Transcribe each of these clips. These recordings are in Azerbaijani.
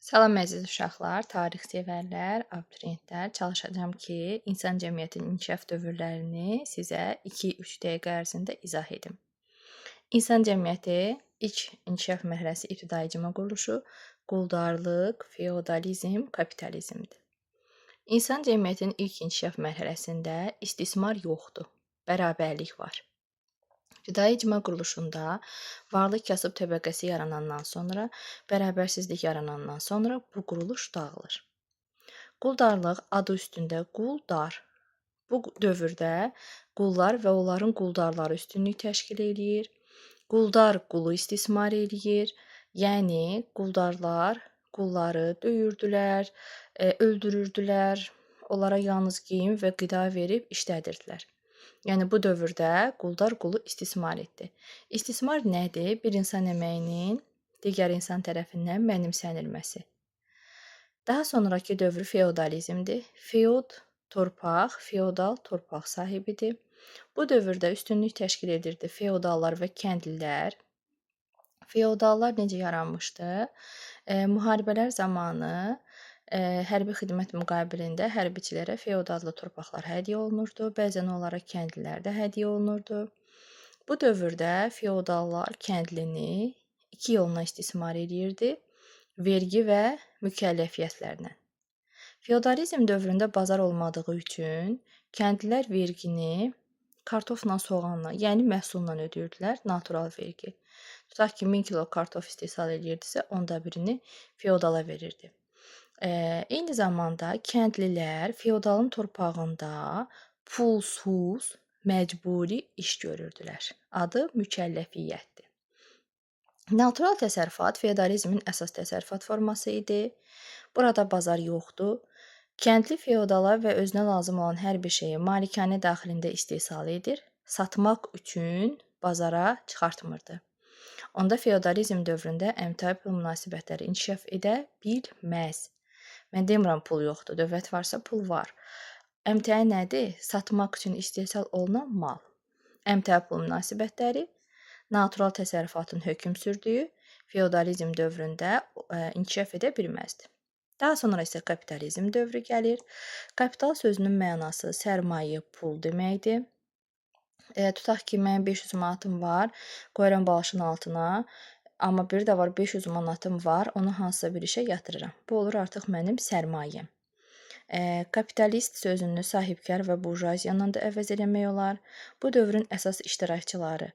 Salam əziz uşaqlar, tarix sevərlər, abituriyentlər. Çalışacağam ki, insan cəmiyyətinin inkişaf dövrlərini sizə 2-3 dəqiqə ərzində izah edim. İnsan cəmiyyəti ilk inkişaf mərhələsi ibtidai icma quruluşu, quldarlıq, feodalizm, kapitalizmdir. İnsan cəmiyyətinin ilk inkişaf mərhələsində istismar yoxdur, bərabərlik var. İbtidai icma quruluşunda varlı kasıb təbəqəsi yaranandan sonra, bərabərsizlik yaranandan sonra bu quruluş dağılır. Quldarlıq adı üstündə quldar. Bu dövrdə qullar və onların quldarları üstünlük təşkil eləyir. Quldar qulu istismar eləyir. Yəni quldarlar qulları döyürdülər, öldürürdülər. Onlara yalnız geyim və qida verib işlədirdilər. Yəni bu dövrdə quldar qulu istismar etdi. İstismar nədir? Bir insan əməyinin digər insan tərəfindən mənimsənilməsi. Daha sonrakı dövrü feodalizmdir. Feod torpaq, feodal torpaq sahibidir. Bu dövrdə üstünlük təşkil edirdi feodallar və kəndlilər. Feodallar necə yaranmışdı? Müharibələr zamanı hərbi xidmət müqabilində hərbiçilərə feodallı torpaqlar hədiyyə olunurdu. Bəzən onlara kəndlilər də hədiyyə olunurdu. Bu dövrdə feodallar kəndlini iki yolla istismar edirdi: vergi və mükəlləfiyyətlərlə. Feodalizm dövründə bazar olmadığı üçün kəndlilər vergini kartofla, soğanla, yəni məhsulla ödəyirdilər, natural vergi. Tutaq ki, 1000 kilo kartof istehsal edirdisə, onda birini feodala verirdi. Eyni zamanda kəndlilər feodalın torpağında pulsuz, məcburi iş görürdülər. Adı mükəlləfiyyətdir. Natural təsərrüfat feodalizmin əsas təsərrüfat forması idi. Burada bazar yoxdur. Kəndli feodala və özünə lazım olan hər bir şeyi malikanə daxilində istehsal edir, satmaq üçün bazara çıxartmırdı. Onda feodalizm dövründə əmtəə pul münasibətləri inkişaf edə bilməz. Mən demirəm pul yoxdur, dövlət varsa pul var. Əmtəə nədir? Satmaq üçün istehsal olunan mal. Əmtəə pul münasibətləri natural təsərrüfatın hökm sürdüyü feodalizm dövründə inkişaf edə bilməzdi. Daha sonra isə kapitalizm dövrü gəlir. Kapital sözünün mənası sərmayə, pul deməkdir. Tutaq ki, mənim 500 manatım var, qoyuram balışın altına, amma bir də var 500 manatım var, onu hansısa bir işə yatırıram. Bu olur artıq mənim sərmayəm. Kapitalist sözünü sahibkar və burjuaziya ilə də əvəz eləmək olar. Bu dövrün əsas iştirakçıları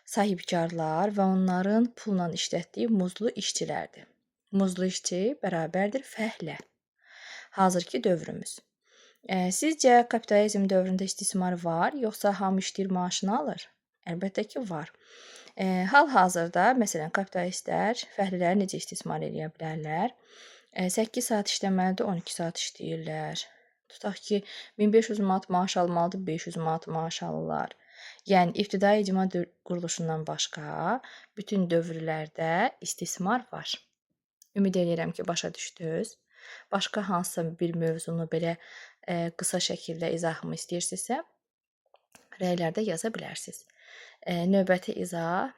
sahibkarlar və onların pulla işlətdiyi muzlu işçilərdir. Muzlu işçi bərabərdir fəhlə. Hazırki dövrümüz. Sizcə kapitalizm dövründə istismar var, yoxsa hamı işləyir maaşını alır? Əlbəttə ki, var. Hal-hazırda, məsələn, kapitalistlər fəhlələri necə istismar edə bilərlər? 8 saat işləməlidir, 12 saat işləyirlər. Tutaq ki, 1500 manat maaş almalıdır, 500 manat maaş alırlar. Yəni, ibtidai icma quruluşundan başqa bütün dövrlərdə istismar var. Ümid edirəm ki, başa düşdünüz. Başqa hansısa bir mövzunu belə qısa şəkildə izahımı istəyirsinizsə, rəylərdə yaza bilərsiniz. Növbəti izah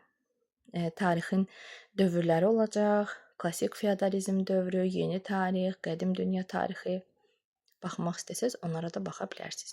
tarixin dövrləri olacaq. Klassik feodalizm dövrü, yeni tarix, qədim dünya tarixi. Baxmaq istəsəz, onlara da baxa bilərsiniz.